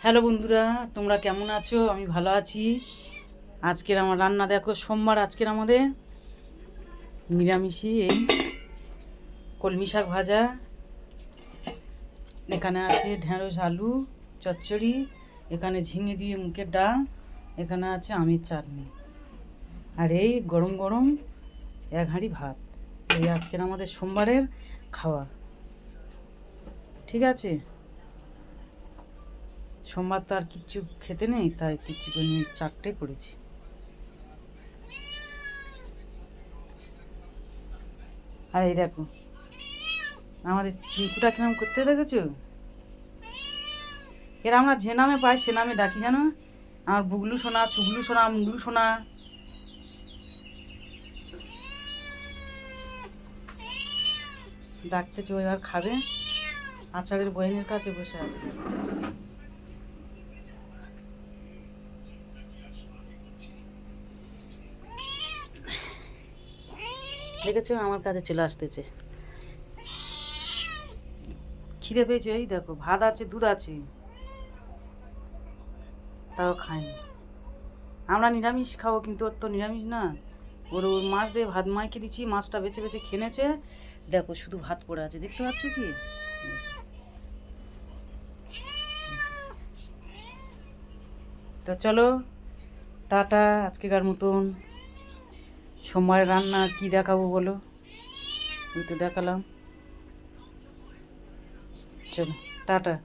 Hello বন্ধুরা, তোমরা কেমন আছো? আমি ভালো আছি। আজকের আমার রান্না দেখো, সোমবার আজকের আমাদের নিরামিষই। এই কলমি শাক ভাজা, এখানে আছে ঢেঁড়স আলু চচ্চড়ি, এখানে ঝিঙে দিয়ে মুগের ডাল, এখানে আছে আমের চাটনি, আর এই গরম গরম এক হাঁড়ি ভাত। এই আজকের আমাদের সোমবারের খাওয়া। ঠিক আছে, সোমবার তো আর কিচ্ছু খেতে নেই, তাই কিচ্ছু করে নিয়ে চারটে করেছি। আর এই দেখো আমাদের চিঙ্কুটা কিরম করতে দেখেছো? এরা আমরা যে নামে পাই সে নামে ডাকি, জানো? আমার বুগলু সোনা, চুগলু সোনা, মুগলু সোনা। ডাকতেছে, ওই আর খাবে। আচারের বহিনের কাছে বসে আছে। দেখেছো, আমার কাছে চলে আসতেছে। খিদে পেয়েছে, এই দেখো ভাত আছে, দুধ আছে, তাও খায়নি। আমরা নিরামিষ খাবো, কিন্তু ওর তো নিরামিষ না। ওর মাছ দিয়ে ভাত মাইকে দিচ্ছি, মাছটা বেছে বেছে খেনেছে। দেখো শুধু ভাত পড়ে আছে, দেখতে পাচ্ছ কি? তো চলো, টাটা আজকেকার মতন। সোমবারের রান্না কি দেখাবো বলো? ওই তো দেখালাম। চলো টাটা।